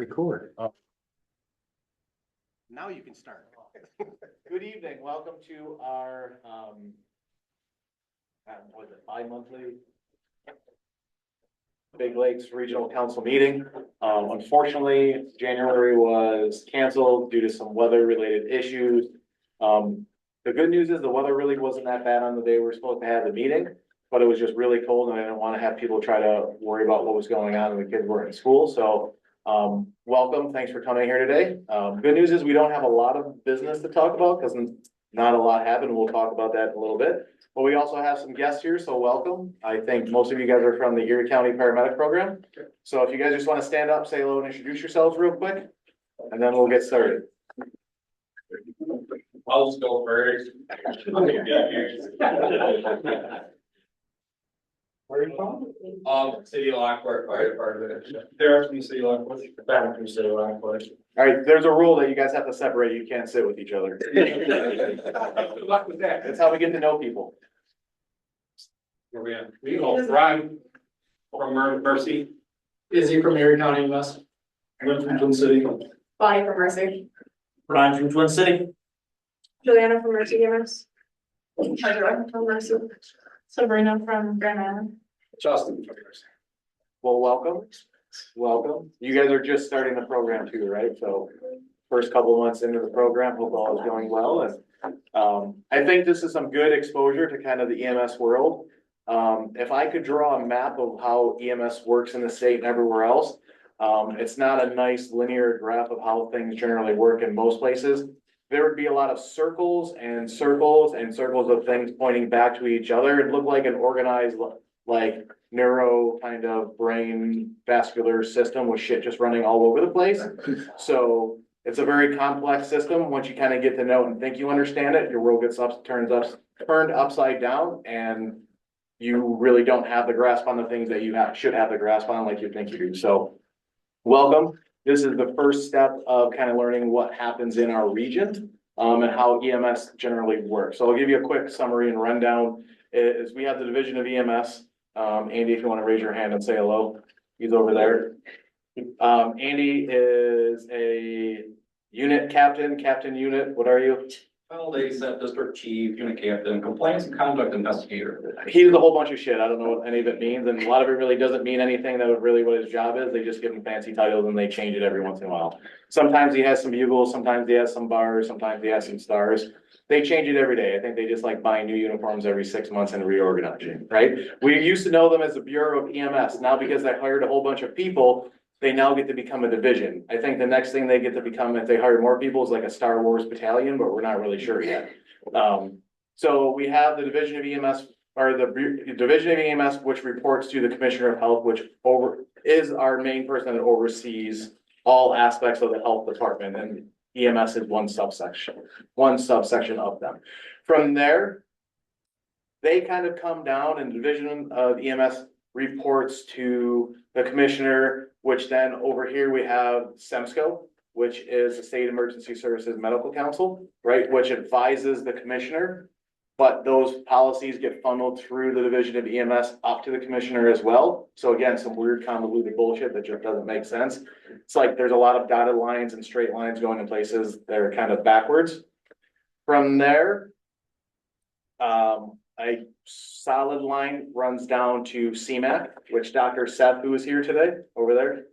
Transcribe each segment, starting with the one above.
record. Now you can start. Good evening. Welcome to our, what is it, bi-monthly Big Lakes Regional Council meeting. Unfortunately, January was canceled due to some weather-related issues. The good news is the weather really wasn't that bad on the day we were supposed to have the meeting, but it was just really cold and I didn't want to have people try to worry about what was going on when the kids were in school. So welcome. Thanks for coming here today. Good news is we don't have a lot of business to talk about because not a lot happened. We'll talk about that in a little bit. But we also have some guests here, so welcome. I think most of you guys are from the Erie County Paramedic Program. So if you guys just want to stand up, say hello and introduce yourselves real quick, and then we'll get started. I'll just go first. Where are you from? City of Lockport Fire Department. They're from City of Lockport. Back from City of Lockport. All right, there's a rule that you guys have to separate. You can't sit with each other. Good luck with that. That's how we get to know people. Where we at? We go, Ron from Mercy. Izzy from Erie County EMS. Lynn from Twin City. Bonnie from Mercy. Brian from Twin City. Juliana from Mercy EMS. Treasurer from Mercy. Sabrina from Grand Island. Justin from Mercy. Well, welcome. Welcome. You guys are just starting the program too, right? So first couple of months into the program, hope all is going well. And I think this is some good exposure to kind of the EMS world. If I could draw a map of how EMS works in the state and everywhere else, it's not a nice linear graph of how things generally work in most places. There would be a lot of circles and circles and circles of things pointing back to each other. It looked like an organized, like neuro kind of brain vascular system with shit just running all over the place. So it's a very complex system. Once you kind of get to know and think you understand it, your world gets turned upside down, and you really don't have the grasp on the things that you should have the grasp on like you think you do. So welcome. This is the first step of kind of learning what happens in our region and how EMS generally works. So I'll give you a quick summary and rundown. Is we have the division of EMS. Andy, if you want to raise your hand and say hello, he's over there. Andy is a unit captain unit. What are you? Well, they said district chief, unit captain, compliance and conduct investigator. He did a whole bunch of shit. I don't know what any of it means. And a lot of it really doesn't mean anything that would really what his job is. They just give him fancy titles and they change it every once in a while. Sometimes he has some bugles, sometimes he has some bars, sometimes he has some stars. They change it every day. I think they just like buying new uniforms every 6 months and reorganizing, right? We used to know them as the Bureau of EMS. Now, because they hired a whole bunch of people, they now get to become a division. I think the next thing they get to become, if they hire more people, is like a Star Wars battalion, but we're not really sure yet. So we have the division of EMS, or the division of EMS, which reports to the Commissioner of Health, which is our main person that oversees all aspects of the health department, and EMS is one subsection of them. From there, they kind of come down, and the division of EMS reports to the commissioner, which then over here we have SEMSCO, which is the State Emergency Services Medical Council, right? Which advises the commissioner, but those policies get funneled through the division of EMS up to the commissioner as well. So again, some weird convoluted bullshit that just doesn't make sense. It's like there's a lot of dotted lines and straight lines going in places that are kind of backwards. From there, a solid line runs down to CMAC, which Dr. Seth, who is here today, over there.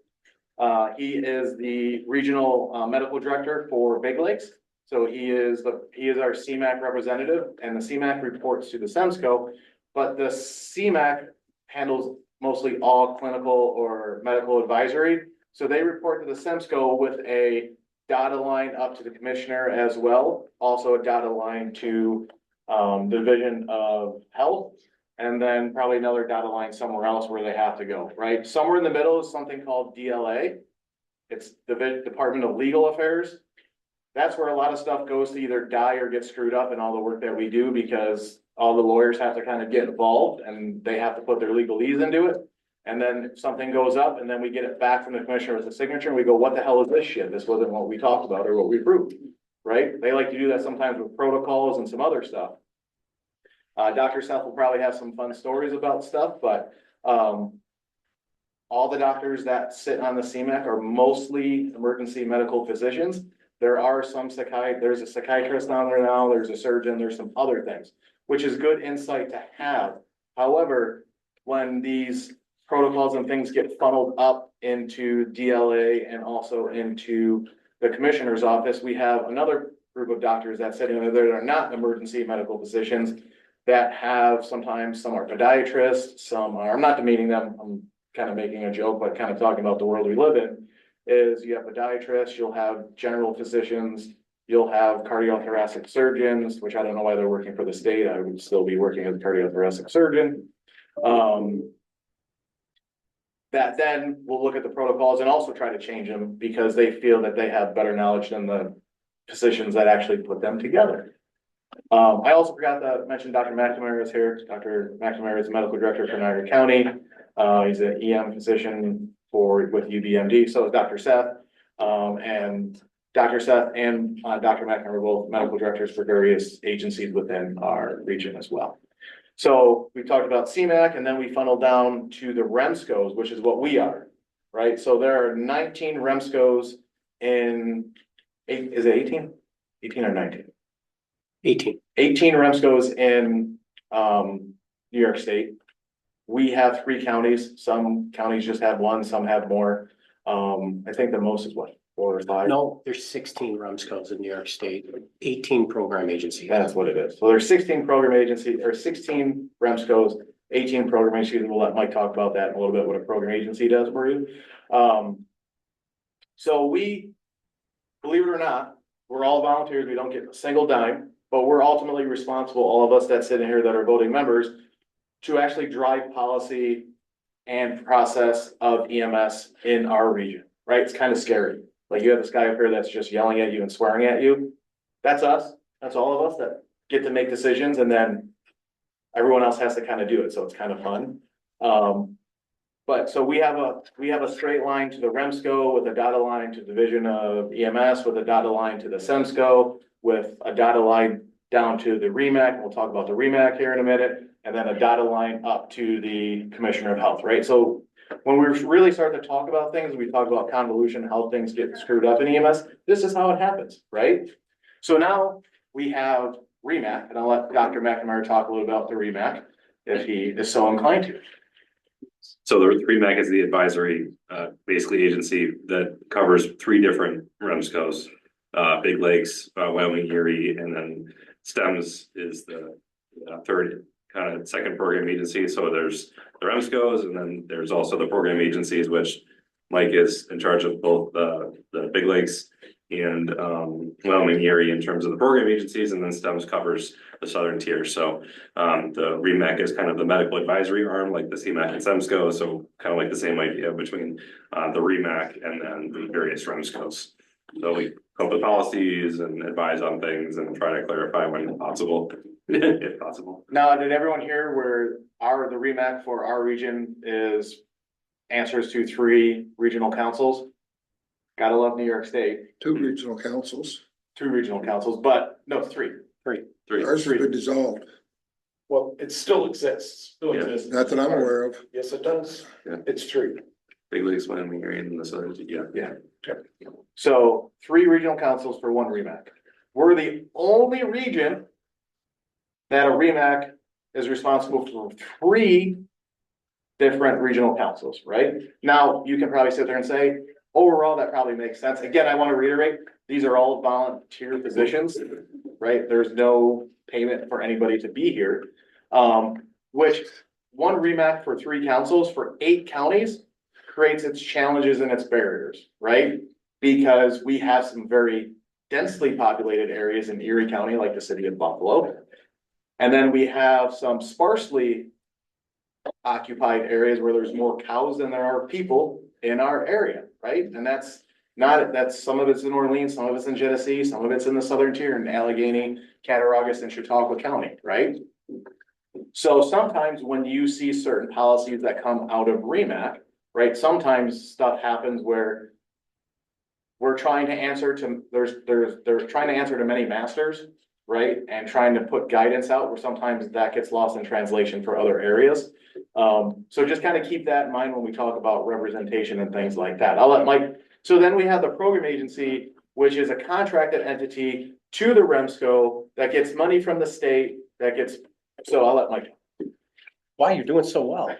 He is the regional medical director for Big Lakes. So he is our CMAC representative, and the CMAC reports to the SEMSCO, but the CMAC handles mostly all clinical or medical advisory. So they report to the SEMSCO with a dotted line up to the commissioner as well. Also a dotted line to the Division of Health, and then probably another dotted line somewhere else where they have to go, right? Somewhere in the middle is something called DLA. It's the Department of Legal Affairs. That's where a lot of stuff goes to either die or get screwed up in all the work that we do, because all the lawyers have to kind of get involved and they have to put their legalese into it. And then something goes up and then we get it back from the commissioner with a signature and we go, what the hell is this shit? This wasn't what we talked about or what we approved. Right? They like to do that sometimes with protocols and some other stuff. Dr. Seth will probably have some fun stories about stuff, but all the doctors that sit on the CMAC are mostly emergency medical physicians. There are some there's a psychiatrist on there now, there's a surgeon, there's some other things, which is good insight to have. However, when these protocols and things get funneled up into DLA and also into the commissioner's office, we have another group of doctors that sit in there that are not emergency medical physicians that have sometimes, some are podiatrists, some are, I'm not demeaning them, I'm kind of making a joke, but kind of talking about the world we live in, is you have podiatrists, you'll have general physicians, you'll have cardiothoracic surgeons, which I don't know why they're working for the state, I would still be working as a cardiothoracic surgeon. That then will look at the protocols and also try to change them because they feel that they have better knowledge than the physicians that actually put them together. I also forgot to mention Dr. McNamara is here. Dr. McNamara is the medical director for Niagara County. He's an EM physician with UBMD, so is Dr. Seth. And Dr. Seth and Dr. McNamara are both medical directors for various agencies within our region as well. So we talked about CMAC and then we funneled down to the REMSCOs, which is what we are, right? So there are 19 REMSCOs in, is it 18? 18 or 19? 18. 18 REMSCOs in New York State. We have 3 counties. Some counties just have 1, some have more. I think the most is what, 4 or 5? No, there's 16 REMSCOs in New York State, 18 program agencies. That's what it is. So there's 16 program agencies, or 16 REMSCOs, 18 program agencies. We'll let Mike talk about that in a little bit, what a program agency does for you. So we, believe it or not, we're all volunteers. We don't get a single dime, but we're ultimately responsible, all of us that sit in here that are voting members, to actually drive policy and process of EMS in our region, right? It's kind of scary. Like you have this guy up here that's just yelling at you and swearing at you. That's us. That's all of us that get to make decisions, and then everyone else has to kind of do it. So it's kind of fun. But so we have a straight line to the REMSCO with a dotted line to the division of EMS with a dotted line to the SEMSCO with a dotted line down to the REMAC. We'll talk about the REMAC here in a minute, and then a dotted line up to the Commissioner of Health, right? So when we really start to talk about things, we talk about convolution, how things get screwed up in EMS. This is how it happens, right? So now we have REMAC, and I'll let Dr. McNamara talk a little about the REMAC if he is so inclined to. So the REMAC is the advisory, basically agency that covers 3 different REMSCOs, Big Lakes, Wyoming, Erie, and then STEMS is the third kind of second program agency. So there's the REMSCOs, and then there's also the program agencies, which Mike is in charge of both the Big Lakes and Wyoming, Erie in terms of the program agencies, and then STEMS covers the southern tier. So the REMAC is kind of the medical advisory arm, like the CMAC and SEMSCO. So kind of like the same idea between the REMAC and then the various REMSCOs. So we come up with policies and advise on things and try to clarify when possible, if possible. Now, did everyone hear where the REMAC for our region is answers to 3 regional councils? Gotta love New York State. 2 regional councils. 2 regional councils, but no, 3. Ours has been dissolved. Well, it still exists. Still Yeah. exists. Not that I'm aware of. Yes, it does. Yeah. It's 3. Big Lakes, Wyoming, Erie, and the southern, yeah. So 3 regional councils for 1 REMAC. We're the only region that a REMAC is responsible for 3 different regional councils, right? Now, you can probably sit there and say, overall, that probably makes sense. Again, I want to reiterate, these are all volunteer positions, right? There's no payment for anybody to be here. Which 1 REMAC for 3 councils for 8 counties creates its challenges and its barriers, right? Because we have some very densely populated areas in Erie County, like the city of Buffalo. And then we have some sparsely occupied areas where there's more cows than there are people in our area, right? And that's some of it's in Orleans, some of it's in Genesee, some of it's in the southern tier in Allegheny, Cattaraugus, and Chautauqua County, right? So sometimes when you see certain policies that come out of REMAC, right, sometimes stuff happens where we're trying to answer to, they're trying to answer to many masters, right? And trying to put guidance out where sometimes that gets lost in translation for other areas. So just kind of keep that in mind when we talk about representation and things like that. I'll let Mike, so then we have the program agency, which is a contracted entity to the REMSCO that gets money from the state, that gets, so I'll let Mike. Wow, you're doing so well.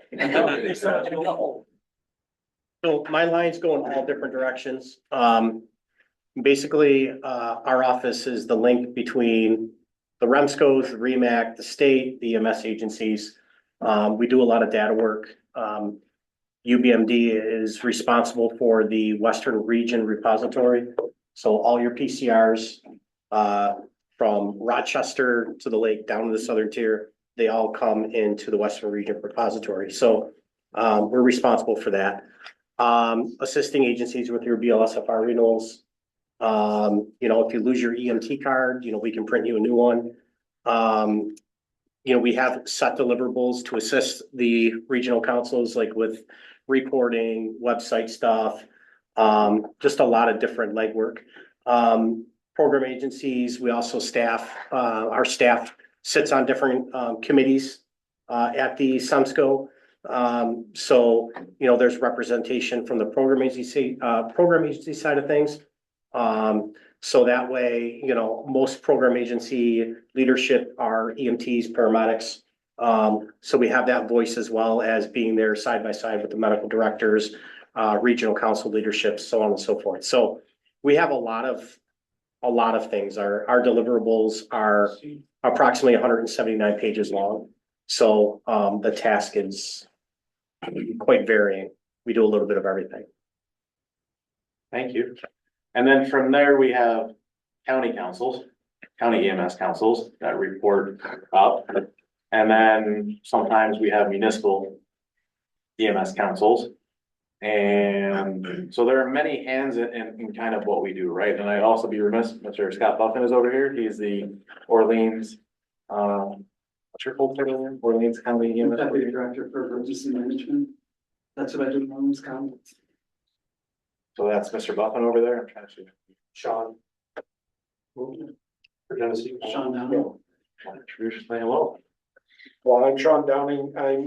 So my lines go in all different directions. Basically, our office is the link between the REMSCOs, the REMAC, the state, the EMS agencies. We do a lot of data work. UBMD is responsible for the Western Region Repository. So all your PCRs, from Rochester to the lake down to the southern tier, they all come into the Western Region Repository. So, we're responsible for that. Assisting agencies with your BLSFR renewals. If you lose your EMT card, we can print you a new one. We have set deliverables to assist the regional councils, like with reporting, website stuff, just a lot of different legwork. Program agencies, we also staff, our staff sits on different committees at the SEMSCO. So, there's representation from the program agency side of things. So that way, most program agency leadership are EMTs, paramedics. So we have that voice as well as being there side by side with the medical directors, regional council leadership, so on and so forth. So we have a lot of things. Our deliverables are approximately 179 pages long. So, the task is quite varying. We do a little bit of everything. Thank you. And then from there, we have county councils, county EMS councils that report up. And then sometimes we have municipal EMS councils. And so there are many hands in kind of what we do, right? And I'd also be remiss, Mr. Scott Buffin is over here. He's the Orleans, what's your full title? Orleans County EMS. Deputy Director for Emergency Management. That's what I do in Orleans County. So that's Mr. Buffin over there. I'm trying to see. Sean. Sean Downey. Introduce, say hello. Well, I'm Sean Downing. I'm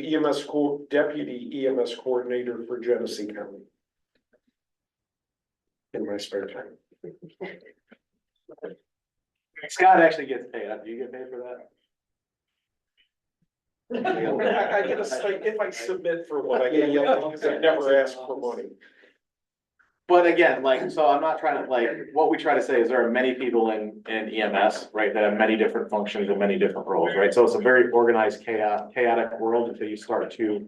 Deputy EMS Coordinator for Genesee County. In my spare time. Scott actually gets paid. Do you get paid for that? I get a stipend if I submit for what I get yelled because I never ask for money. But again, so I'm not trying to, what we try to say is there are many people in EMS, right, that have many different functions and many different roles, right? So it's a very organized, chaotic world until you start to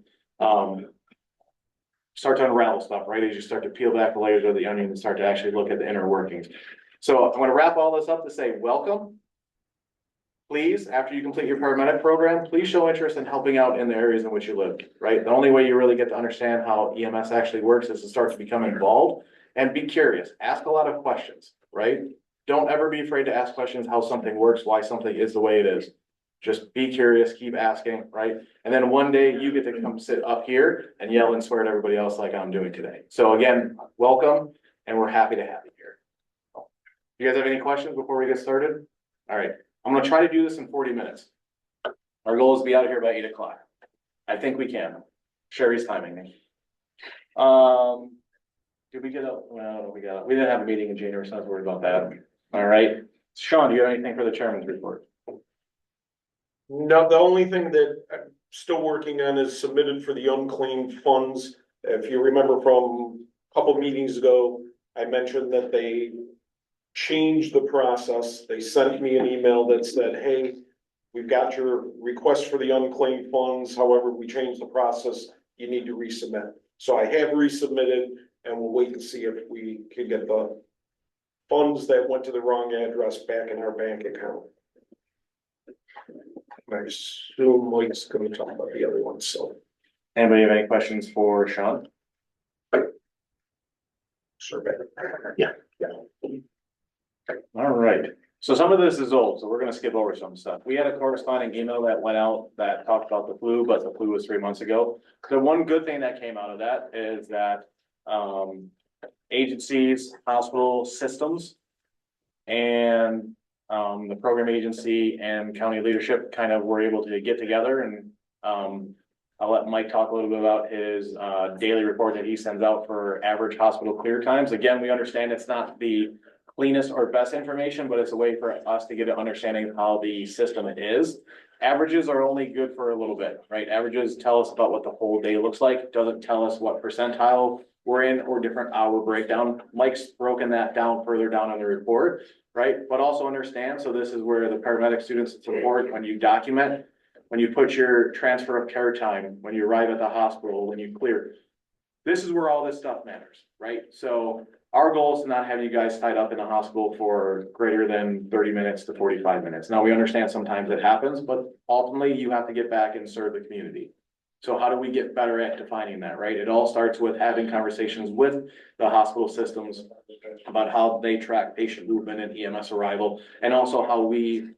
unravel stuff, right? As you start to peel back the layers of the onion and start to actually look at the inner workings. So I'm gonna wrap all this up to say, welcome. Please, after you complete your paramedic program, please show interest in helping out in the areas in which you live, right? The only way you really get to understand how EMS actually works is to start to become involved and be curious. Ask a lot of questions, right? Don't ever be afraid to ask questions how something works, why something is the way it is. Just be curious, keep asking, right? And then one day you get to come sit up here and yell and swear at everybody else like I'm doing today. So again, welcome, and we're happy to have you here. You guys have any questions before we get started? All right. I'm gonna try to do this in 40 minutes. Our goal is to be out of here by 8 o'clock. I think we can. Sherry's timing me. Did we get up? Well, we didn't have a meeting in January, so I was worried about that. All right. Sean, do you have anything for the chairman's report? No, the only thing that I'm still working on is submitted for the unclaimed funds. If you remember from a couple meetings ago, I mentioned that they changed the process. They sent me an email that said, hey, we've got your request for the unclaimed funds. However, we changed the process. You need to resubmit. So I have resubmitted, and we'll wait and see if we can get the funds that went to the wrong address back in our bank account. I assume Mike's going to talk about the other ones, so. Anybody have any questions for Sean? Sure. Yeah. All right. So some of this is old, so we're gonna skip over some stuff. We had a corresponding email that went out that talked about the flu, but the flu was 3 months ago. The one good thing that came out of that is that agencies, hospital systems, and the program agency and county leadership kind of were able to get together and, I'll let Mike talk a little bit about his, daily report that he sends out for average hospital clear times. Again, we understand it's not the cleanest or best information, but it's a way for us to get an understanding of how the system is. Averages are only good for a little bit, right? Averages tell us about what the whole day looks like, doesn't tell us what percentile we're in or different hour breakdown. Mike's broken that down further down on the report, right? But also understand, so this is where the paramedic students support, when you document, when you put your transfer of care time, when you arrive at the hospital, when you clear. This is where all this stuff matters, right? So our goal is to not have you guys tied up in the hospital for greater than 30 minutes to 45 minutes. Now, we understand sometimes it happens, but ultimately you have to get back and serve the community. So how do we get better at defining that, right? It all starts with having conversations with the hospital systems about how they track patient movement and EMS arrival, and also how we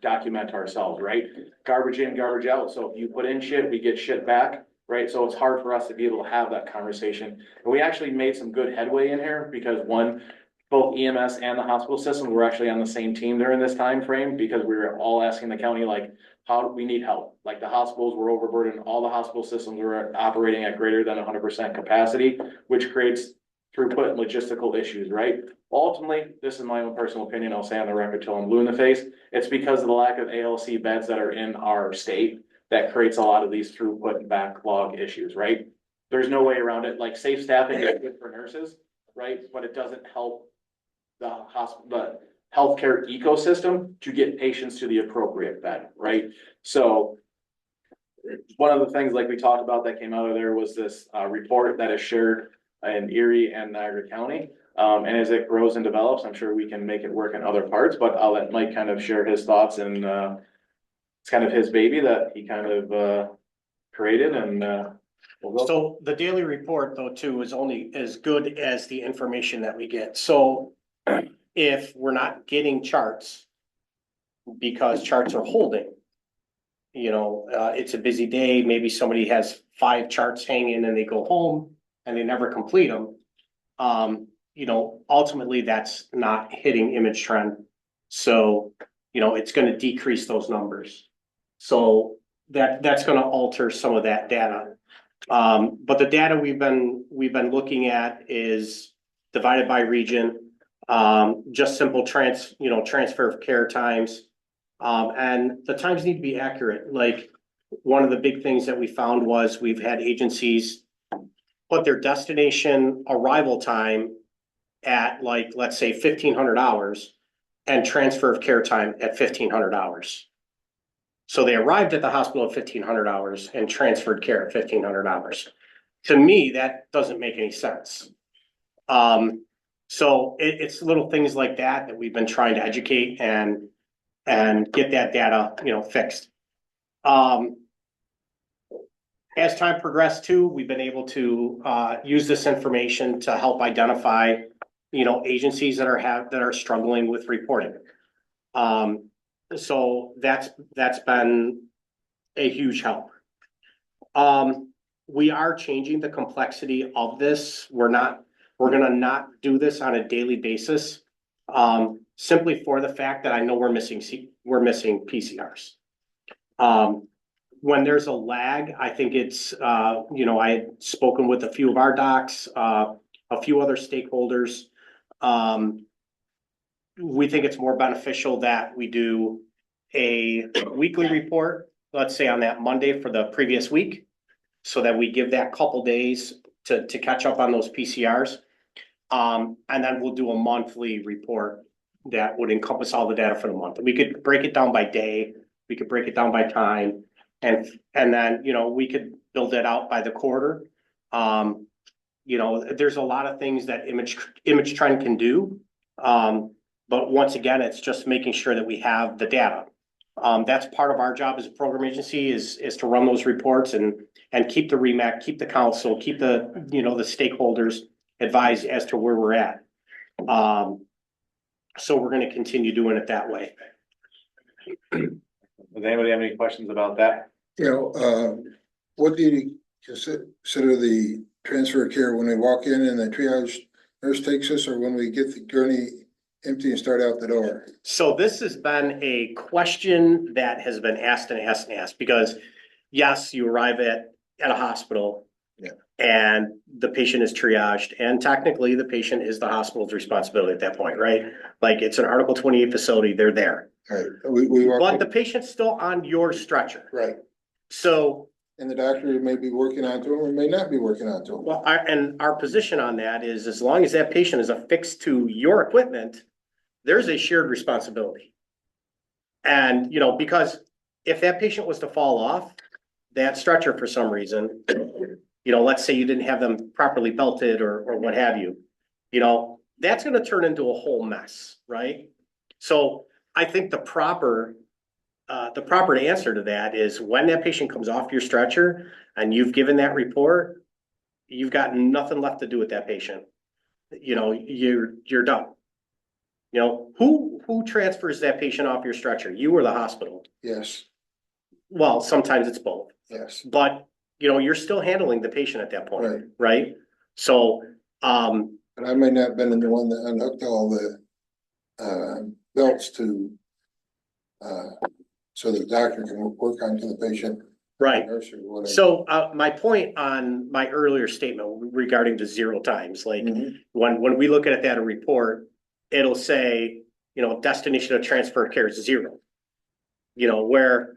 document ourselves, right? Garbage in, garbage out. So if you put in shit, we get shit back, right? So it's hard for us to be able to have that conversation. And we actually made some good headway in here because one, both EMS and the hospital systems were actually on the same team during this time frame, because we were all asking the county, like, how do we need help? Like, the hospitals were overburdened, all the hospital systems were operating at greater than 100% capacity, which creates throughput and logistical issues, right? Ultimately, this is my own personal opinion, I'll say on the record till I'm blue in the face, it's because of the lack of ALC beds that are in our state that creates a lot of these throughput and backlog issues, right? There's no way around it. Like, safe staffing is good for nurses, right? But it doesn't help the hospital, the healthcare ecosystem to get patients to the appropriate bed, right? So one of the things, like we talked about, that came out of there was this report that is shared in Erie and Niagara County. And as it grows and develops, I'm sure we can make it work in other parts, but I'll let Mike kind of share his thoughts, and it's kind of his baby that he kind of created, and we'll go. So the daily report, though, too, is only as good as the information that we get. So if we're not getting charts because charts are holding, it's a busy day, maybe somebody has 5 charts hanging and they go home and they never complete them. Ultimately that's not hitting image trend. So, it's gonna decrease those numbers. So that's gonna alter some of that data. But the data we've been looking at is divided by region, just simple transfer of care times. And the times need to be accurate. Like, one of the big things that we found was we've had agencies put their destination arrival time at, like, let's say 1,500 hours and transfer of care time at 1,500 hours. So they arrived at the hospital at 1,500 hours and transferred care at 1,500 hours. To me, that doesn't make any sense. So it's little things like that we've been trying to educate and get that data, fixed. As time progressed too, we've been able to use this information to help identify, agencies that are struggling with reporting. So that's been a huge help. We are changing the complexity of this. We're gonna not do this on a daily basis, simply for the fact that I know we're missing PCRs. When there's a lag, I think it's, I had spoken with a few of our docs, a few other stakeholders. We think it's more beneficial that we do a weekly report, let's say on that Monday for the previous week, so that we give that couple days to catch up on those PCRs. And then we'll do a monthly report that would encompass all the data for the month. We could break it down by day, we could break it down by time, and then, we could build it out by the quarter. There's a lot of things that image trend can do. But once again, it's just making sure that we have the data. That's part of our job as a program agency is to run those reports and keep the REMAC, keep the council, keep the, the stakeholders advised as to where we're at. So we're going to continue doing it that way. Does anybody have any questions about that? What do you consider the transfer of care when we walk in and the triage nurse takes us, or when we get the gurney empty and start out the door? So this has been a question that has been asked and asked and asked, because yes, you arrive at a hospital. Yeah. And the patient is triaged, and technically the patient is the hospital's responsibility at that point, right? Like, it's an Article 28 facility, they're there. Right, we walk. But the patient's still on your stretcher. Right, So, and the doctor may be working onto him or may not be working onto him. well, our position on that is, as long as that patient is affixed to your equipment, there's a shared responsibility. And, you know, because if that patient was to fall off that stretcher for some reason, you know, let's say you didn't have them properly belted or what have you, you know, that's gonna turn into a whole mess, right? So I think the proper answer to that is, when that patient comes off your stretcher and you've given that report, you've got nothing left to do with that patient. You know, you're done. You know, who transfers that patient off your stretcher? You or the hospital? Yes, Well, sometimes it's both, yes, but you know, you're still handling the patient at that point, Right. right? So, but I may not have been the one that unhooked all the belts to so the doctor can work onto the patient. right. Nurse or whatever. So, my point on my earlier statement regarding the 0 times, like, Mhm. when we look at that report, it'll say, you know, destination of transfer of care is 0. You know, where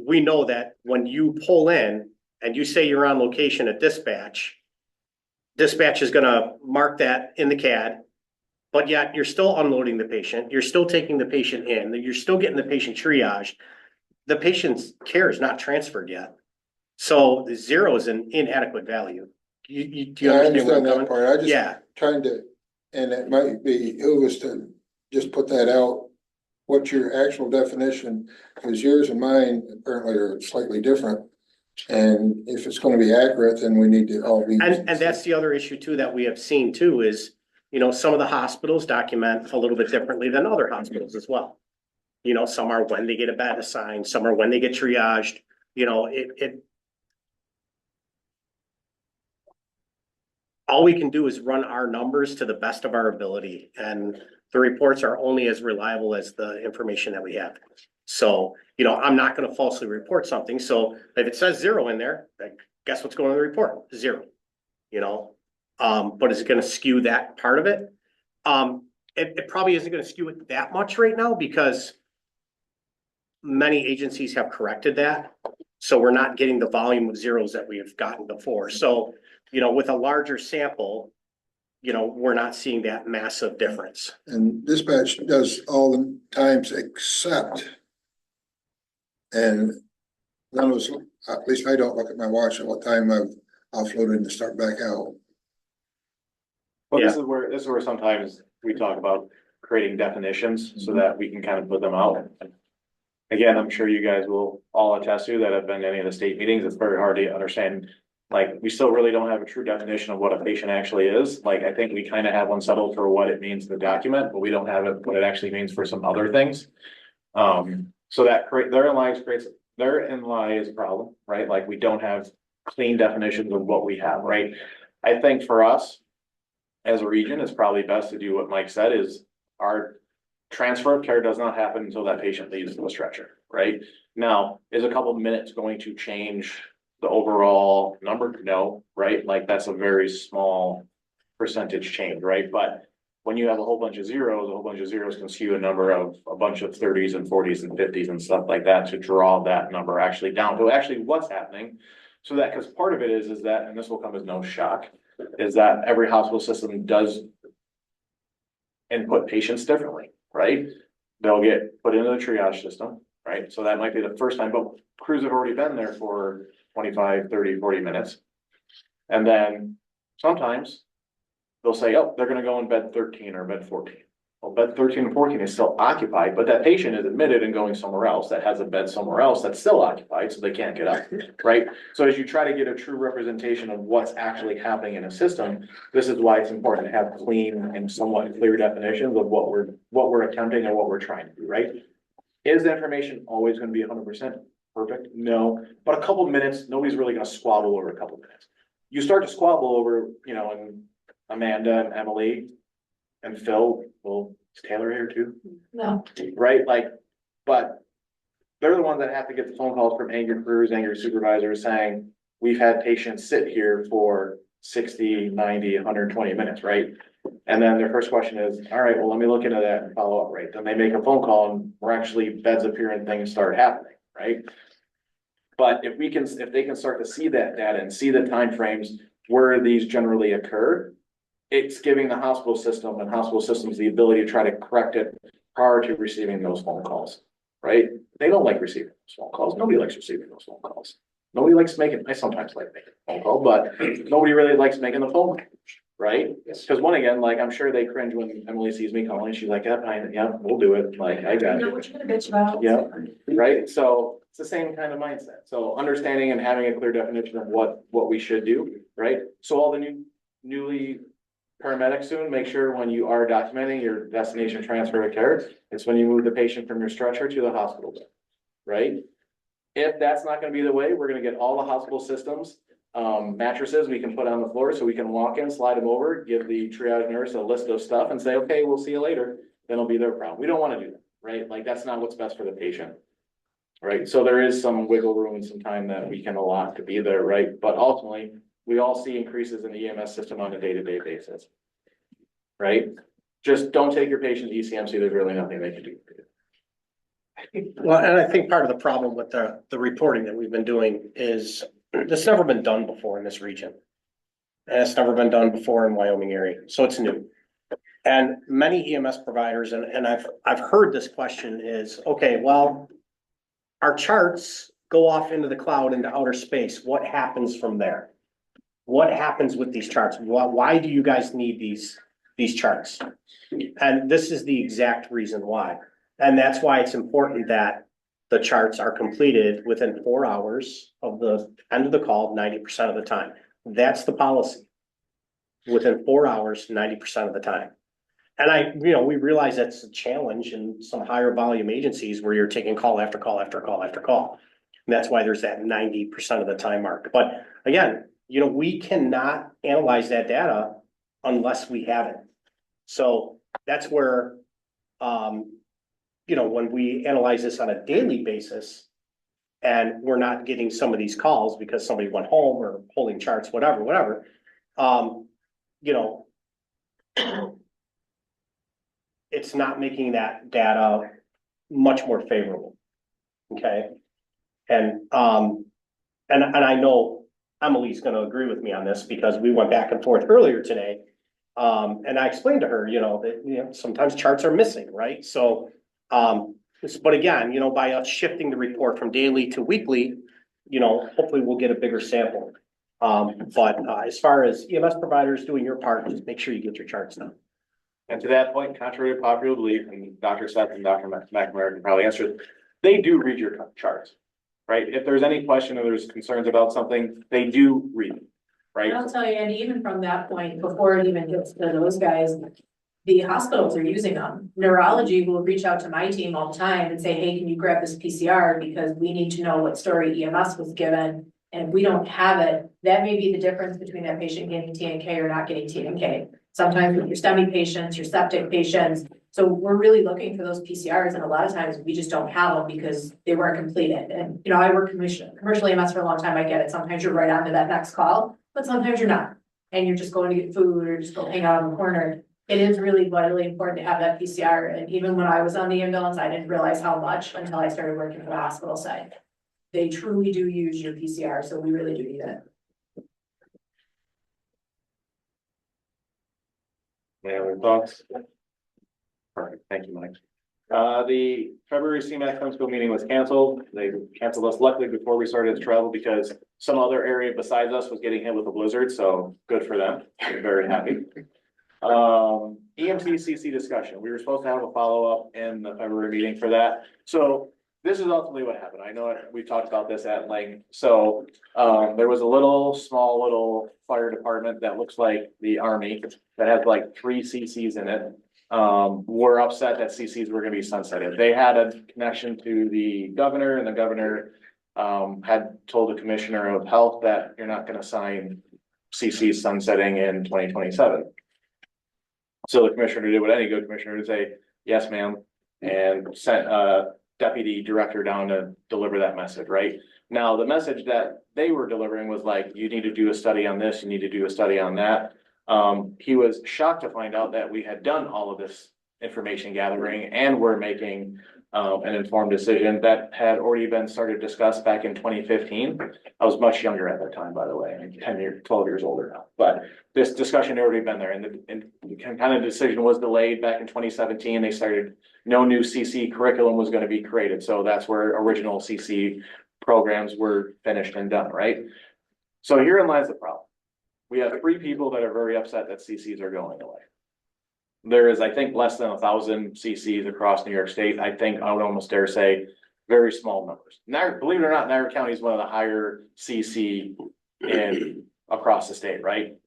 we know that when you pull in and you say you're on location at dispatch, dispatch is gonna mark that in the CAD, but yet you're still unloading the patient, you're still taking the patient in, you're still getting the patient triaged. The patient's care is not transferred yet. So the 0 is an inadequate value. Do you Yeah, I understand where I'm understand that coming? part. I just Yeah, trying to, and it might be who was to just put that out. What your actual definition, because yours and mine apparently are slightly different. And if it's gonna be accurate, then we need to all be. and that's the other issue too that we have seen too is, you know, some of the hospitals document a little bit differently than other hospitals as well. You know, some are when they get a bed assigned, some are when they get triaged, you know, it. All we can do is run our numbers to the best of our ability, and the reports are only as reliable as the information that we have. So, you know, I'm not gonna falsely report something, so if it says 0 in there, like, guess what's going on in the report? 0. You know, but is it gonna skew that part of it? It probably isn't gonna skew it that much right now, because many agencies have corrected that. So we're not getting the volume of 0s that we have gotten before. So, you know, with a larger sample, you know, we're not seeing that massive difference. And dispatch does all the times except. And none of us, at least I don't look at my watch at what time I've offloaded and start back out. But this is where sometimes we talk about creating definitions so that we can kind of put them out. Again, I'm sure you guys will all attest to that have been to any of the state meetings. It's very hard to understand. Like, we still really don't have a true definition of what a patient actually is. Like, I think we kind of have one settled for what it means in the document, but we don't have it, what it actually means for some other things. So that therein lies a problem, right? Like, we don't have clean definitions of what we have, right? I think for us, as a region, it's probably best to do what Mike said, is our transfer of care does not happen until that patient leaves the stretcher, right? Now, is a couple of minutes going to change the overall number? No, right? Like, that's a very small percentage change, right? But when you have a whole bunch of zeros can skew a number of a bunch of 30s and 40s and 50s and stuff like that, to draw that number actually down to actually what's happening. So that, because part of it is that, and this will come as no shock, is that every hospital system does input patients differently, right? They'll get put into the triage system, right? So that might be the first time, but crews have already been there for 25, 30, 40 minutes. And then sometimes they'll say, oh, they're gonna go in bed 13 or bed 14. Well, bed 13 and 14 is still occupied, but that patient is admitted and going somewhere else that has a bed somewhere else that's still occupied, so they can't get up, right? So as you try to get a true representation of what's actually happening in a system, this is why it's important to have clean and somewhat clear definitions of what we're attempting and what we're trying to do, right? Is the information always gonna be 100% perfect? No, but a couple of minutes, nobody's really gonna squabble over a couple of minutes. You start to squabble over, you know, and Amanda and Emily and Phil will Is Taylor here too? No. Right, like, but they're the ones that have to get the phone calls from angry crews, angry supervisors saying, we've had patients sit here for 60, 90, 120 minutes, right? And then their first question is, all right, well, let me look into that and follow up, right? Then they make a phone call and we're actually, beds appear and things start happening, right? But if they can start to see that data and see the timeframes where these generally occur, it's giving the hospital system and hospital systems the ability to try to correct it prior to receiving those phone calls, right? They don't like receiving those phone calls. Nobody likes receiving those phone calls. Nobody likes making, I sometimes like making a phone call, but nobody really likes making the phone call, right? Because one, again, like, I'm sure they cringe when Emily sees me calling. She's like, yeah, we'll do it. Like, I got You know it. what you're gonna bitch about? Yeah, right? So it's the same kind of mindset. So understanding and having a clear definition of what we should do, right? So all the newly paramedics soon, make sure when you are documenting your destination transfer of care, it's when you move the patient from your stretcher to the hospital bed, right? If that's not gonna be the way, we're gonna get all the hospital systems, mattresses we can put on the floor so we can walk in, slide them over, give the triage nurse a list of stuff and say, okay, we'll see you later. Then it'll be their problem. We don't wanna do that, right? Like, that's not what's best for the patient. Right, so there is some wiggle room and some time that we can allot to be there, right? But ultimately, we all see increases in the EMS system on a day-to-day basis. Right? Just don't take your patient to ECMC, there's really nothing they can do. Well, and I think part of the problem with the reporting that we've been doing is this never been done before in this region. And it's never been done before in Wyoming area, so it's new. And many EMS providers, and I've heard this question is, okay, well, our charts go off into the cloud, into outer space. What happens from there? What happens with these charts? Why do you guys need these charts? And this is the exact reason why. And that's why it's important that the charts are completed within 4 hours of the end of the call, 90% of the time. That's the policy. Within 4 hours, 90% of the time. And we realize that's a challenge in some higher volume agencies where you're taking call after call after call after call. And that's why there's that 90% of the time mark. But again, we cannot analyze that data unless we have it. So that's where, when we analyze this on a daily basis and we're not getting some of these calls because somebody went home or pulling charts, whatever, it's not making that data much more favorable. Okay. And I know Emily's gonna agree with me on this because we went back and forth earlier today. And I explained to her, that, sometimes charts are missing, right? So, but again, by us shifting the report from daily to weekly, hopefully we'll get a bigger sample. But as far as EMS providers doing your part, just make sure you get your charts done. And to that point, contrary to popular belief, and Dr. Seth and Dr. McNamara can probably answer it, they do read your charts, right? If there's any question or there's concerns about something, they do read it, right? I'll tell you, and even from that point, before it even gets to those guys, the hospitals are using them. Neurology will reach out to my team all the time and say, hey, can you grab this PCR? Because we need to know what story EMS was given. And if we don't have it, that may be the difference between that patient getting TNK or not getting TNK. Sometimes with your STEMI patients, your septic patients. So we're really looking for those PCRs, and a lot of times we just don't have them because they weren't completed. And I work commercial EMS for a long time, I get it. Sometimes you're right on to that next call, but sometimes you're not. And you're just going to get food or just go hang out in the corner. It is really vitally important to have that PCR. And even when I was on the ambulance, I didn't realize how much until I started working for the hospital side. They truly do use your PCR, so we really do need it. Any other thoughts? Perfect, thank you, Mike. The February CMAC Council meeting was canceled. They canceled us luckily before we started to travel because some other area besides us was getting hit with a blizzard, so good for them. I'm very happy. EMTCC discussion. We were supposed to have a follow-up in the February meeting for that. So this is ultimately what happened. I know we've talked about this at length. So there was a small little fire department that looks like the Army that has like 3 CCs in it. We're upset that CCs were gonna be sunsetted. They had a connection to the governor, and the governor had told the commissioner of health that you're not gonna sign CCs sunsetting in 2027. So the commissioner did what any good commissioner would say, yes, ma'am, and sent a deputy director down to deliver that message, right? Now, the message that they were delivering was like, you need to do a study on this, you need to do a study on that. He was shocked to find out that we had done all of this information gathering and we're making an informed decision that had already been started discussed back in 2015. I was much younger at that time, by the way, I'm 12 years older now, but this discussion had already been there, and the kind of decision was delayed back in 2017. They started, no new CC curriculum was going to be created, so that's where original CC programs were finished and done, right? So herein lies the problem. We have 3 people that are very upset that CCs are going away. There is, I think, less than 1,000 CCs across New York State. I think I would almost dare say very small numbers. Now, believe it or not, Niagara County is one of the higher CC in across the state, right?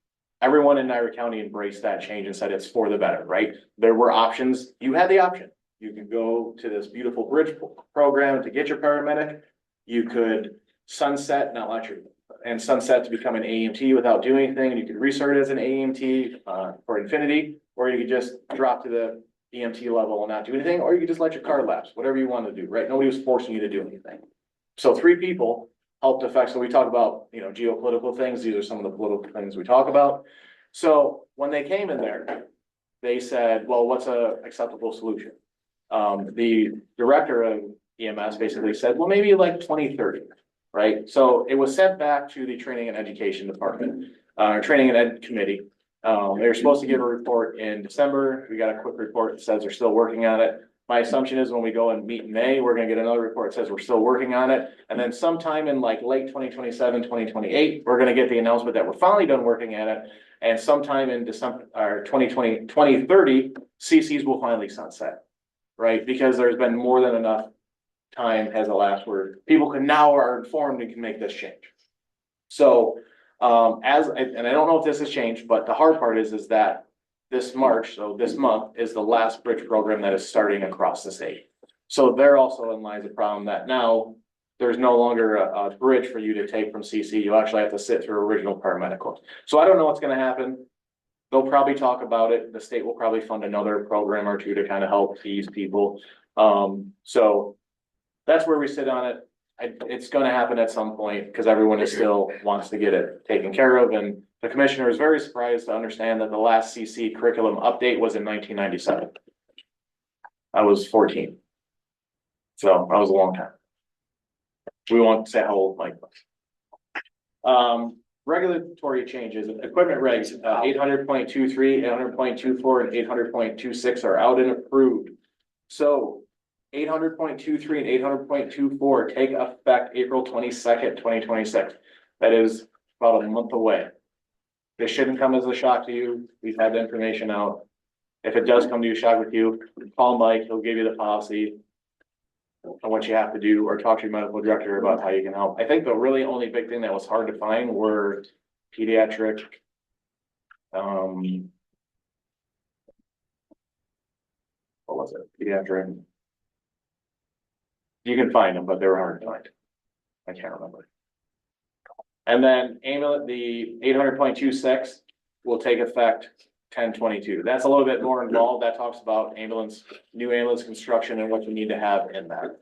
Everyone in Niagara County embraced that change and said it's for the better, right? There were options. You had the option. You could go to this beautiful bridge program to get your paramedic. You could sunset, not let your, and sunset to become an AMT without doing anything. And you could restart as an AMT for infinity, or you could just drop to the EMT level and not do anything, or you could just let your card lapse, whatever you want to do, right? Nobody was forcing you to do anything. So 3 people helped affect, so we talk about, you know, geopolitical things. These are some of the political things we talk about. So when they came in there, they said, well, what's a acceptable solution? The director of EMS basically said, well, maybe like 2030, right? So it was sent back to the training and education department, training and ed committee. They were supposed to give a report in December. We got a quick report that says they're still working on it. My assumption is when we go and meet in May, we're gonna get another report that says we're still working on it. And then sometime in like late 2027, 2028, we're gonna get the announcement that we're finally done working at it. And sometime in December, or 2030, CCs will finally sunset, right? Because there's been more than enough time has elapsed where people can now are informed and can make this change. So, and I don't know if this has changed, but the hard part is that this March, so this month, is the last bridge program that is starting across the state. So there also lies a problem that now there's no longer a bridge for you to take from CC. You actually have to sit through original paramedical. So I don't know what's gonna happen. They'll probably talk about it. The state will probably fund another program or 2 to kind of help these people. So that's where we sit on it. It's gonna happen at some point because everyone is still wants to get it taken care of. And the commissioner is very surprised to understand that the last CC curriculum update was in 1997. I was 14. So that was a long time. We won't say how old Mike was. Regulatory changes, equipment regs, 800.23, 800.24, and 800.26 are out and approved. So 800.23 and 800.24 take effect April 22nd, 2026. That is about a month away. This shouldn't come as a shock to you. We've had the information out. If it does come to you, shock with you, call Mike, he'll give you the policy on what you have to do, or talk to your medical director about how you can help. I think the really only big thing that was hard to find were pediatric, what was it? Pediatric. You can find them, but they were hard to find. I can't remember. And then ambulance, the 800.26 will take effect 10/22. That's a little bit more involved. That talks about ambulance, new ambulance construction and what you need to have in that.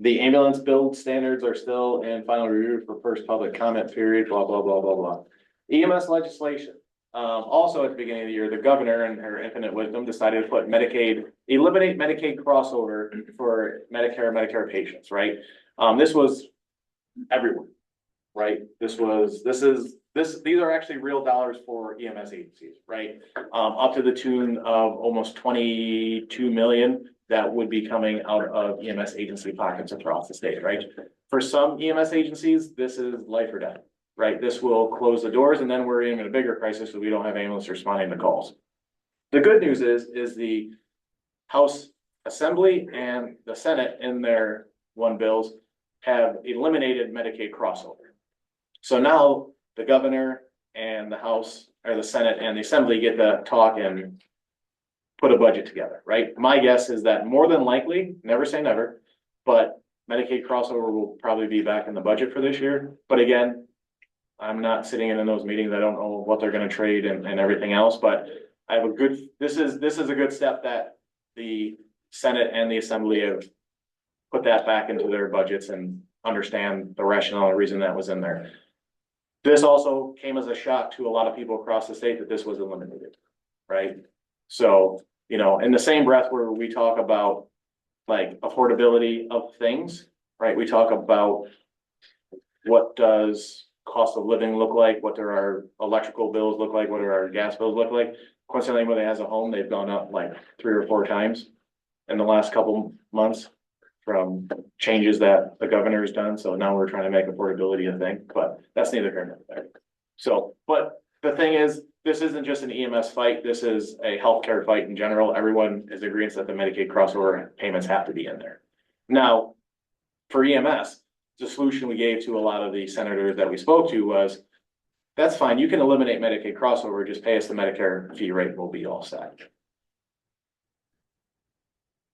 The ambulance build standards are still in final review for first public comment period, blah, blah, blah, blah, blah. EMS legislation. Also at the beginning of the year, the governor in her infinite wisdom decided to put eliminate Medicaid crossover for Medicare patients, right? This was everyone, right? These are actually real dollars for EMS agencies, right? Up to the tune of almost 22 million that would be coming out of EMS agency pockets across the state, right? For some EMS agencies, this is life or death, right? This will close the doors and then we're in a bigger crisis so we don't have ambulance responding to calls. The good news is the House Assembly and the Senate in their one bills have eliminated Medicaid crossover. So now the governor and the House or the Senate and the Assembly get to talk and put a budget together, right? My guess is that more than likely, never say never, but Medicaid crossover will probably be back in the budget for this year. But again, I'm not sitting in those meetings. I don't know what they're going to trade and everything else, but I have a good, this is a good step that the Senate and the Assembly have put that back into their budgets and understand the rationale and reason that was in there. This also came as a shock to a lot of people across the state that this was eliminated, right? So, you know, in the same breath where we talk about like affordability of things, right? We talk about what does cost of living look like? What do our electrical bills look like? What do our gas bills look like? Coincidentally, when they has a home, they've gone up like 3 or 4 times in the last couple months from changes that the governor has done. So now we're trying to make affordability a thing, but that's neither here nor there. So, but the thing is, this isn't just an EMS fight. This is a healthcare fight in general. Everyone is agreeing that the Medicaid crossover payments have to be in there. Now, for EMS, the solution we gave to a lot of the senators that we spoke to was, that's fine, you can eliminate Medicaid crossover, just pay us the Medicare fee rate, we'll be all set.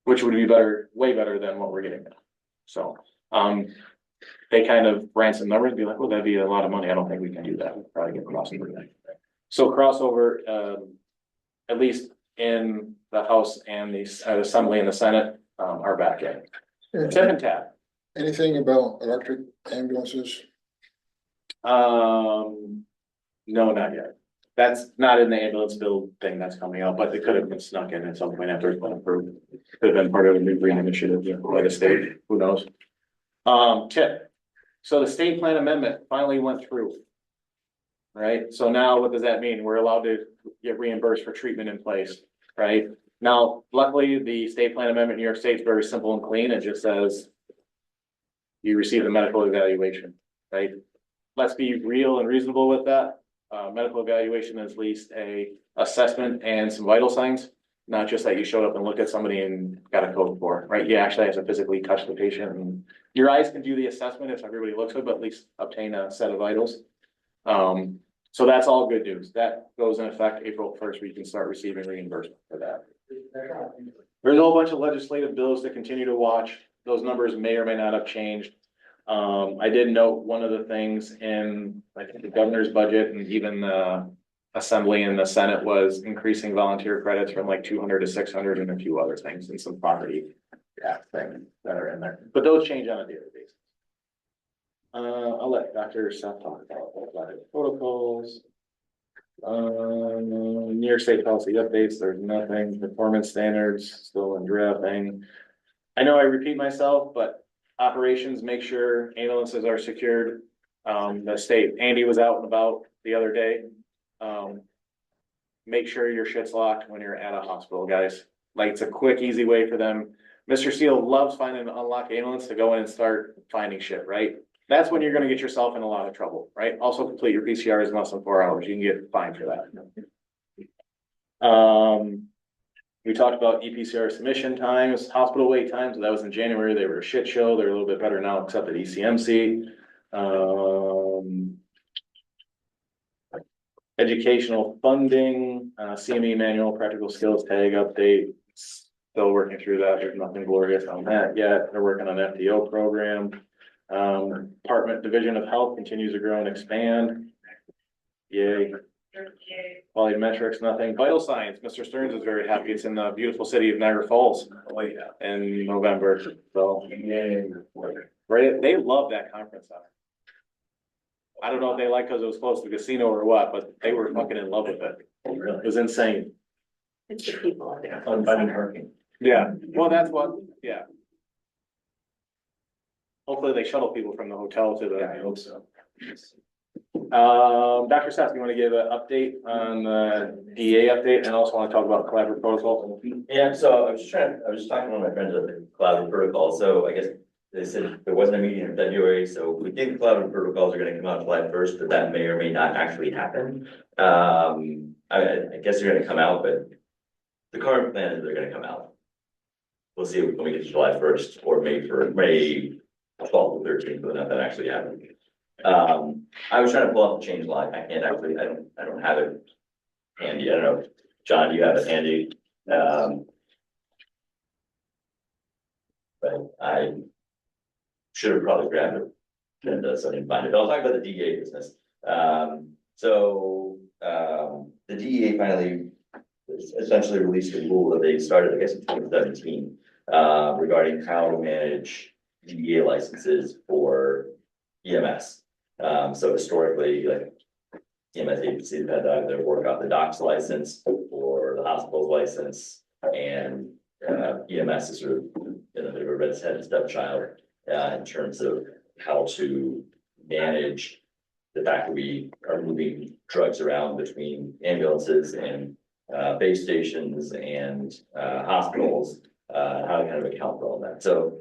Which would be better, way better than what we're getting now. So, they kind of ran some numbers and be like, well, that'd be a lot of money. I don't think we can do that. We'll probably get crossover. So crossover, at least in the House and the Assembly and the Senate, are back in. Tip and tap. Anything about electric ambulances? No, not yet. That's not in the ambulance bill thing that's coming out, but it could have been snuck in at some point after it's been approved. Could have been part of a new green initiative by the state, who knows? Tip. So the state plan amendment finally went through. Right? So now what does that mean? We're allowed to get reimbursed for treatment in place, right? Now, luckily, the state plan amendment in New York State is very simple and clean. It just says you receive a medical evaluation, right? Let's be real and reasonable with that. Medical evaluation is at least a assessment and some vital signs, not just that you showed up and looked at somebody and got a code for, right? You actually have to physically touch the patient, and your eyes can do the assessment if everybody looks good, but at least obtain a set of vitals. So that's all good news. That goes in effect April 1st, where you can start receiving reimbursement for that. There's a whole bunch of legislative bills to continue to watch. Those numbers may or may not have changed. I did note one of the things in, I think, the governor's budget and even the Assembly and the Senate was increasing volunteer credits from like 200 to 600 and a few other things and some property tax things that are in there. But those change on a daily basis. I'll let Dr. Seth talk about it. Protocols. New York State policy updates, there's nothing. Performance standards still in drafting. I know I repeat myself, but operations, make sure ambulances are secured. The state, Andy was out and about the other day. Make sure your shit's locked when you're at a hospital, guys. Like, it's a quick, easy way for them. Mr. Steele loves finding an unlocked ambulance to go in and start finding shit, right? That's when you're gonna get yourself in a lot of trouble, right? Also complete your PCRs in less than 4 hours. You can get fined for that. We talked about EPCR submission times, hospital wait times. That was in January. They were a shit show. They're a little bit better now, except at ECMC. Educational funding, CME manual, practical skills tag update. Still working through that. There's nothing glorious on that yet. They're working on FDO program. Department Division of Health continues to grow and expand. Yay. Quality metrics, nothing. Vital signs, Mr. Stearns is very happy. It's in the beautiful city of Niagara Falls. Oh, yeah. In November, so. Yay. Right, they love that conference center. I don't know if they like because it was close to the casino or what, but they were fucking in love with it. It was insane. It's the people out there. Finding parking. Yeah, well, that's what, yeah. Hopefully they shuttle people from the hotel to the. Yeah, I hope so. Dr. Seth, you want to give an update on the DA update and also want to talk about collaborative protocol? Yeah, so I was just talking to one of my friends about the collaborative protocol, so I guess they said there wasn't a meeting in February, so we think collaborative protocols are gonna come out July 1st, but that may or may not actually happen. I guess they're gonna come out, but the current plan is they're gonna come out. We'll see when we get to July 1st or May 12th or 13th, but not that actually happened. I was trying to pull up the change line. I can't actually, I don't have it handy. I don't know. John, do you have it handy? But I should have probably grabbed it and so I didn't find it. But I'll talk about the DEA business. The DEA finally, essentially released a rule that they started, I guess, in 2017, regarding how to manage DEA licenses for EMS. So historically, like EMS agencies have had to either work out the doc's license or the hospital's license, and EMS is sort of, you know, they were red's head stepchild in terms of how to manage the fact that we are moving drugs around between ambulances and base stations and hospitals, how to kind of account for all that. So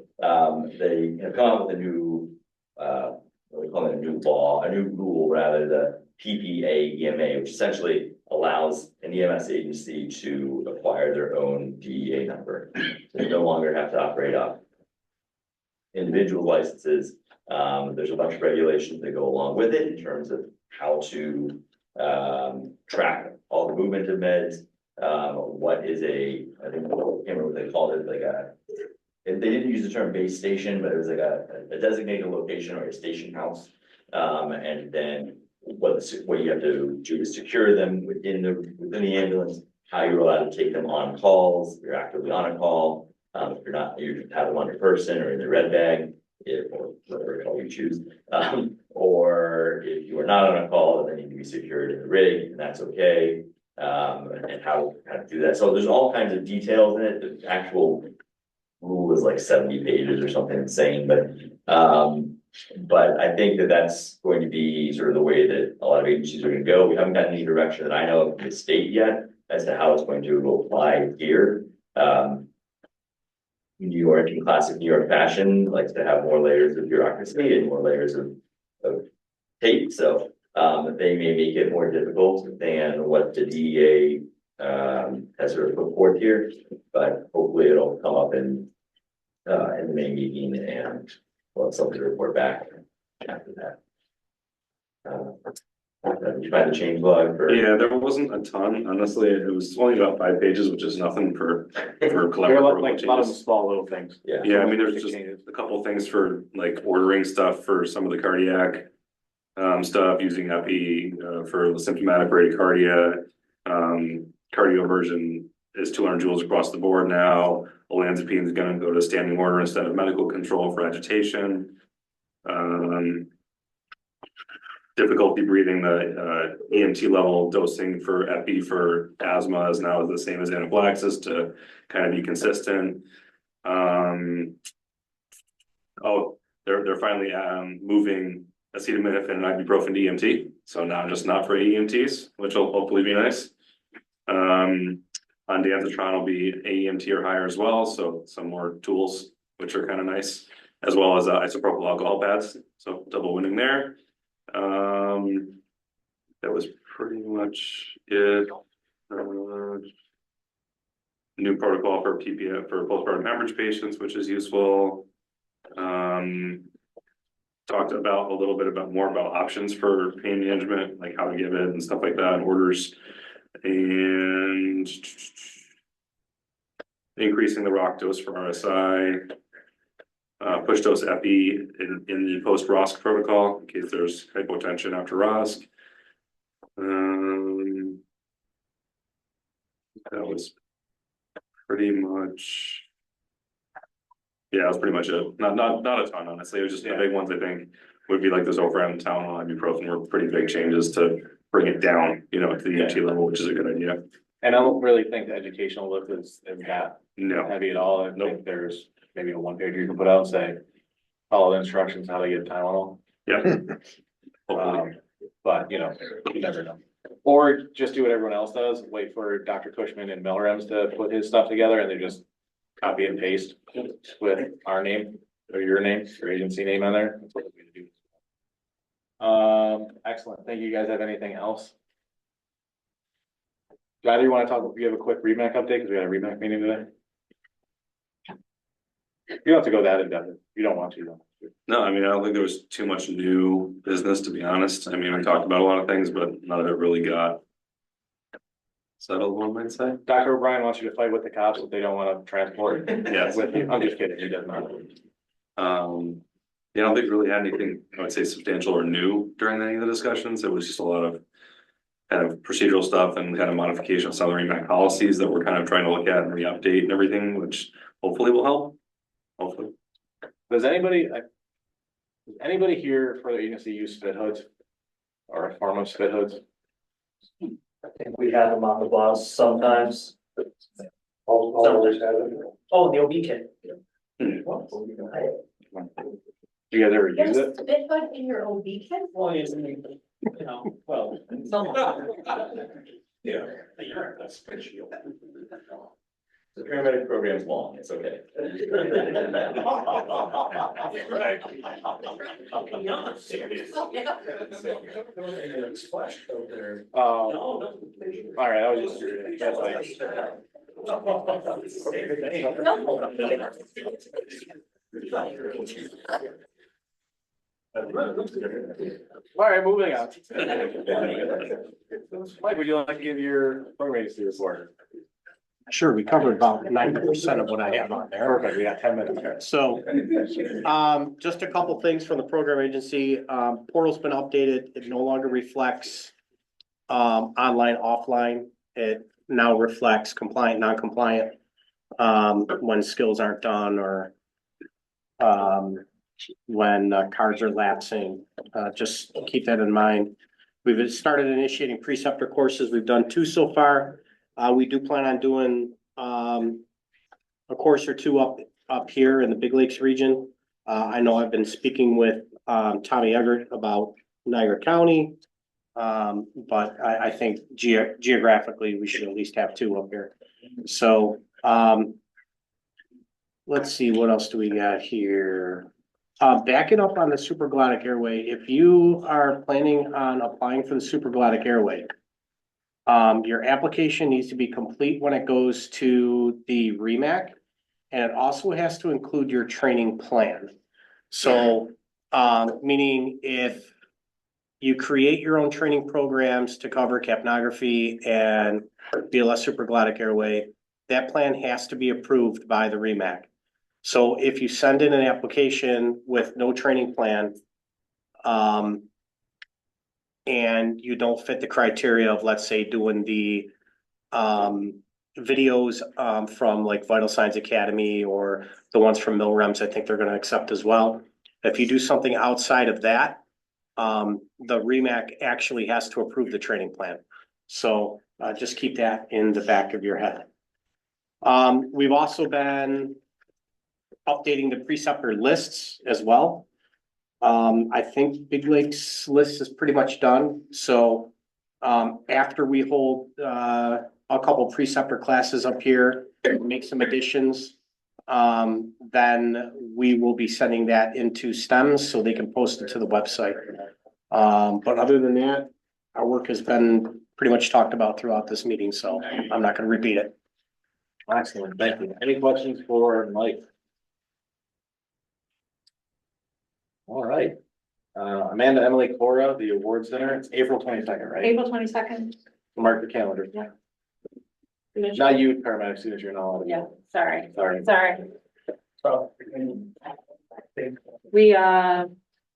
they have come up with a new, what we call it, a new law, a new rule rather, the PPA EMA, which essentially allows an EMS agency to acquire their own DEA number. So they no longer have to operate off individual licenses. There's a bunch of regulations that go along with it in terms of how to track all the movement of meds. What is I think, I can't remember what they called it, like they didn't use the term base station, but it was like a designated location or a station house. And then what you have to do is secure them within the ambulance, how you're allowed to take them on calls, if you're actively on a call. If you're not, you have them on your person or in the red bag, or whatever call you choose. Or if you are not on a call, then they need to be secured in the rig, and that's okay. And how to do that. So there's all kinds of details in it. The actual rule is like 70 pages or something insane, but I think that that's going to be sort of the way that a lot of agencies are going to go. We haven't gotten any direction that I know of from the state yet as to how it's going to apply here. New York, in classic New York fashion, likes to have more layers of bureaucracy and more layers of tape. So they may make it more difficult than what the DEA has sort of put forth here, but hopefully it'll come up in the May meeting, and we'll have something to report back after that. Did you find the change log for? Yeah, there wasn't a ton, honestly. It was only about 5 pages, which is nothing for There collective are like a lot of changes. small little things. Yeah. Yeah, I mean, there's just a couple things for like ordering stuff for some of the cardiac stuff, using epi for the symptomatic bradycardia. Cardioversion is 200 joules across the board now. Olanzapine is going to go to standing order instead of medical control for agitation. Difficulty breathing, the EMT level dosing for epi for asthma is now the same as anaphylaxis to kind of be consistent. Oh, they're finally moving acetaminophen and ibuprofen to EMT, so now just not for EMTs, which will hopefully be nice. Ondansetron will be AEMT or higher as well, so some more tools, which are kind of nice, as well as isopropyl alcohol pads, so double winning there. That was pretty much it. New protocol for PPF for postpartum hemorrhage patients, which is useful. Talked about a little bit more about options for pain management, like how to give it and stuff like that, orders, and increasing the ROC dose for RSI. Push dose epi in the post ROSC protocol in case there's hypotension after ROSC. That was pretty much, yeah, that was pretty much it. Not a ton, honestly. It was just the big ones I think would be like the Zofran and Tylenol, ibuprofen were pretty big changes to bring it down, you know, to the EMT level, which is a good idea. And I don't really think the educational lift is that No, heavy at all. I think there's maybe a one pager you can put out and say, follow the instructions, how to get Tylenol. yeah. Hopefully. But you know, you never know. Or just do what everyone else does, wait for Dr. Cushman and Melrem's to put his stuff together and they just copy and paste with our name or your name, your agency name on there. That's what we're gonna do. Excellent. Thank you. You guys have anything else? Either you want to talk, you have a quick REMAC update because we had a REMAC meeting today. You don't have to go that in depth. You don't want to, though. No, I mean, I don't think there was too much new business, to be honest. I mean, we talked about a lot of things, but none of it really got settled, one might say. Dr. O'Brien wants you to fight with the cops if they don't want to transport Yes. with you. I'm just kidding. He does not. Yeah, I don't think we really had anything, I would say, substantial or new during any of the discussions. It was just a lot of kind of procedural stuff and kind of modification of some of the REMAC policies that we're kind of trying to look at and re-update and everything, which hopefully will help. Hopefully. Does anybody here for the agency use fit hoods? Or a form of fit hoods? I think we have them on the bus sometimes. Always have it. Oh, the OB kit. Do you guys ever use There's it? spit hood in your OB kit? Well, well, some. Yeah, you're, that's good shield. The paramedic program's long, it's okay. Right. Splashed out there. All right, I was just curious. That's like- All right, moving on. Mike, would you like to give your program agency report? Sure, we covered about 90% of what I have on there. Perfect, we got 10 minutes here. So, just a couple things from the program agency. Portal's been updated. It no longer reflects online, offline. It now reflects compliant, non-compliant, when skills aren't done or when cards are lapsing. Just keep that in mind. We've started initiating preceptor courses. We've done 2 so far. We do plan on doing a course or 2 up here in the Big Lakes region. I know I've been speaking with Tommy Eggert about Niagara County. But I think geographically, we should at least have 2 up here. So let's see, what else do we got here? Backing up on the supraglottic airway, if you are planning on applying for the supraglottic airway, your application needs to be complete when it goes to the REMAC, and it also has to include your training plan. So, meaning if you create your own training programs to cover capnography and BLS supraglottic airway, that plan has to be approved by the REMAC. So if you send in an application with no training plan, and you don't fit the criteria of, let's say, doing the videos from like Vital Signs Academy or the ones from Milrems, I think they're going to accept as well. If you do something outside of that, the REMAC actually has to approve the training plan. So just keep that in the back of your head. We've also been updating the preceptor lists as well. I think Big Lakes list is pretty much done. So after we hold a couple preceptor classes up here, make some additions, then we will be sending that into STEMS so they can post it to the website. But other than that, our work has been pretty much talked about throughout this meeting, so I'm not going to repeat it. Excellent, thank you. Any questions for Mike? All right. Amanda Emily Cora, the award center, it's April 22nd, right? April 22nd. Mark the calendar. Yeah. Not you, paramedic signature and all of it. Yeah, sorry. Sorry. We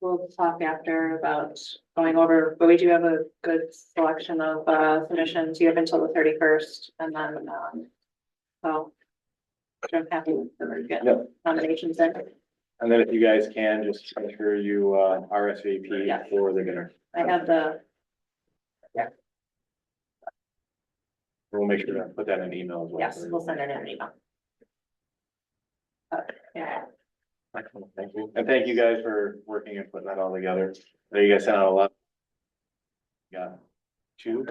will talk after about going over, but we do have a good selection of submissions. You have until the 31st and then so I'm happy with the get Yep. nominations in. And then if you guys can, just make sure you RSVP Yeah. for the dinner. I have the, We'll make sure to put that in an email as well. yes, we'll send it in an email. Yeah. Excellent, thank you. And thank you guys for working and putting that all together. I know you guys sent out a lot. Got 2,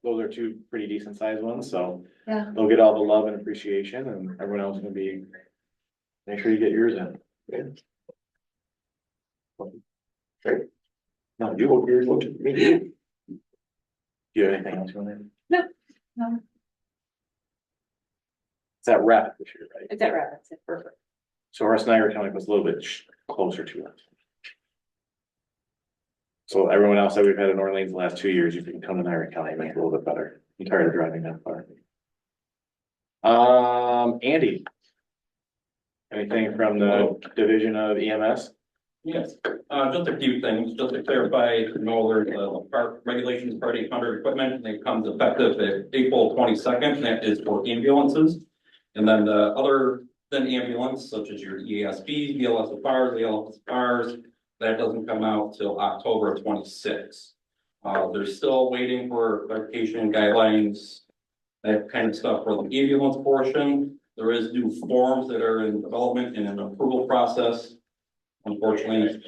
those are 2 pretty decent sized ones, so Yeah. they'll get all the love and appreciation, and everyone else is gonna be, make sure you get yours in. Great. No, you hope yours look me. Do you have anything else you want to? No, It's that rep this year, right? it's at Rapids, it's perfect. So Russ Niagara County was a little bit closer to us. So everyone else that we've had in Orleans the last 2 years, you can come to Niagara County, make it a little bit better. I'm tired of driving that far. Andy. Anything from the division of EMS? Yes, just a few things, just to clarify, you know, there's part regulations, part 800 equipment, and it comes effective at April 22nd, and that is for ambulances. And then the other than ambulance, such as your EASBs, BLSFRs, ALSFRs, that doesn't come out till October of 26. They're still waiting for clarification guidelines, that kind of stuff for the ambulance portion. There is new forms that are in development and an approval process. Unfortunately,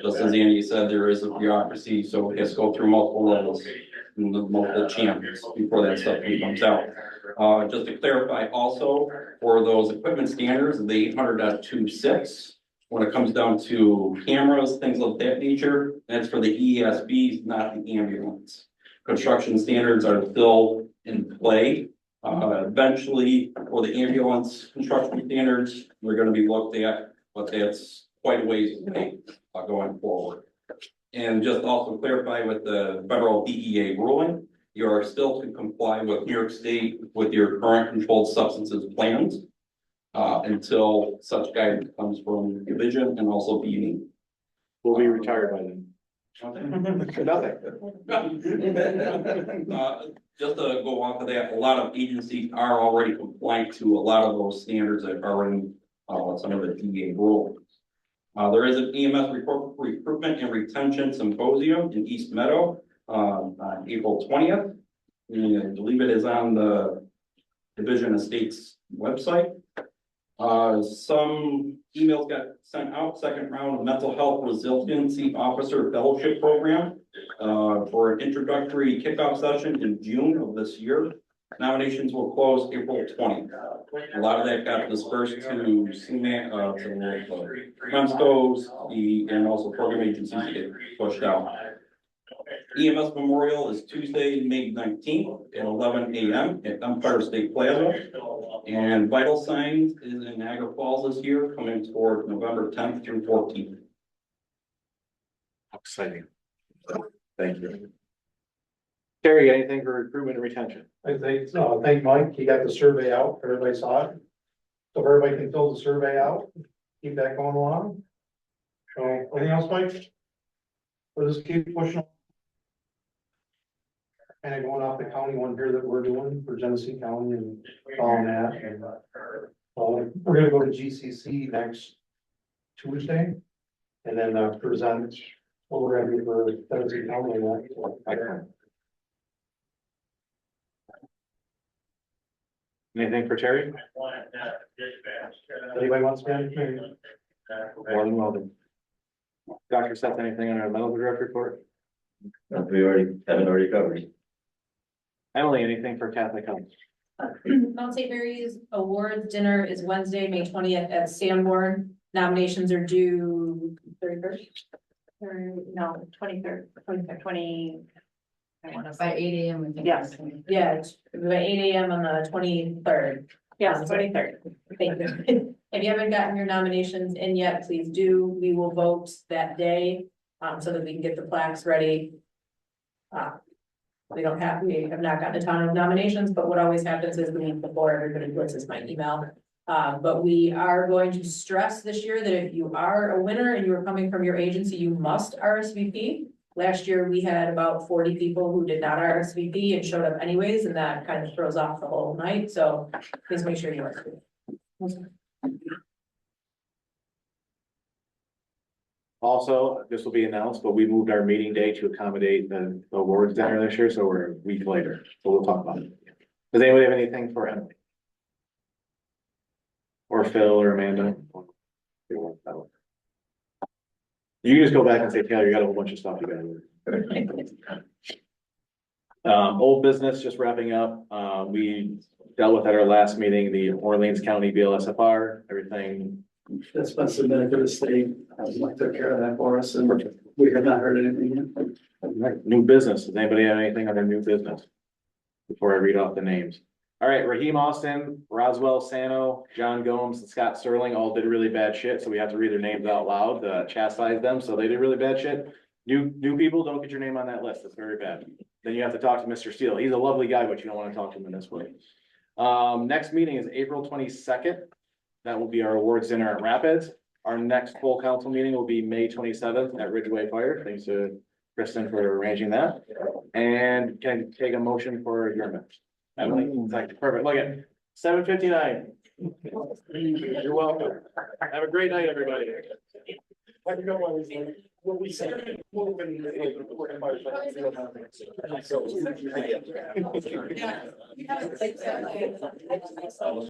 just as Andy said, there is a bureaucracy, so it has to go through multiple levels and the multiple champions before that stuff comes out. Just to clarify also, for those equipment standards, the 800.26, when it comes down to cameras, things of that nature, that's for the ESBs, not the ambulance. Construction standards are still in play. Eventually, for the ambulance construction standards, they're gonna be looked at, but that's quite a ways away going forward. And just also clarify with the federal DEA ruling, you are still to comply with New York State with your current controlled substances plans until such guidance comes from division and also BD. We'll be retired by then. Nothing. Just to go on to that, a lot of agencies are already compliant to a lot of those standards that are in some of the DEA rulings. There is an EMS recruitment and retention symposium in East Meadow on April 20th. And I believe it is on the Division of State's website. Some emails got sent out, second round of mental health resiliency officer fellowship program for an introductory kickoff session in June of this year. Nominations will close April 20th. A lot of that got dispersed to CMAT, to Remsco's, and also program agencies to get pushed out. EMS Memorial is Tuesday, May 19th at 11 a.m. at Empire State Plaza. And Vital Signs is in Niagara Falls this year, coming toward November 10th through 14th. Exciting. Thank you. Terry, anything for recruitment and retention? I think, so. Thank Mike, he got the survey out, everybody saw it. So everybody can fill the survey out, keep that going along. So, anything else, Mike? We'll just keep pushing. Kind of going off the county one here that we're doing for Genesee County and all that. And we're gonna go to GCC next Tuesday. And then present what we're gonna do for Genesee County and that. Anything for Terry? Anybody wants to add anything? More than welcome. Dr. Seth, anything on our medical director report? We haven't already covered. Emily, anything for Catholic Health? Mount St. Mary's Awards Dinner is Wednesday, May 20th at Sanborn. Nominations are due 31st. Or, no, 23rd, 20. I want to By say, 8 AM. Yes. Yeah, it's by 8 AM on the 23rd. yes, 23rd. Thank you. If you haven't gotten your nominations in yet, please do. We will vote that day, so that we can get the plaques ready. We have not gotten a ton of nominations, but what always happens is the week before, everybody blitzes my email. But we are going to stress this year that if you are a winner and you are coming from your agency, you must RSVP. Last year, we had about 40 people who did not RSVP and showed up anyways, and that kind of throws off the whole night, so please make sure you RSVP. Also, this will be announced, but we moved our meeting day to accommodate the awards dinner this year, so we're a week later, so we'll talk about it. Does anybody have anything for Emily? Or Phil or Amanda? You can just go back and say, Taylor, you got a whole bunch of stuff you gotta do. Old business, just wrapping up, we dealt with at our last meeting, the Orleans County BLSFR, everything. That's been submitted to the state. Mike took care of that for us and we have not heard anything yet. New business, does anybody have anything on their new business? Before I read off the names. All right, Raheem Austin, Roswell Sano, John Gomes, and Scott Sterling all did really bad shit, so we have to read their names out loud to chastise them, so they did really bad shit. New people, don't get your name on that list, that's very bad. Then you have to talk to Mr. Steele, he's a lovely guy, but you don't wanna talk to him in this way. Next meeting is April 22nd. That will be our awards dinner at Rapids. Our next full council meeting will be May 27th at Ridgeway Fire. Thanks to Kristen for arranging that. And can I take a motion for adjournment? Emily, perfect. Look at 7:59. You're welcome. Have a great night, everybody. I don't know what we said. Yeah.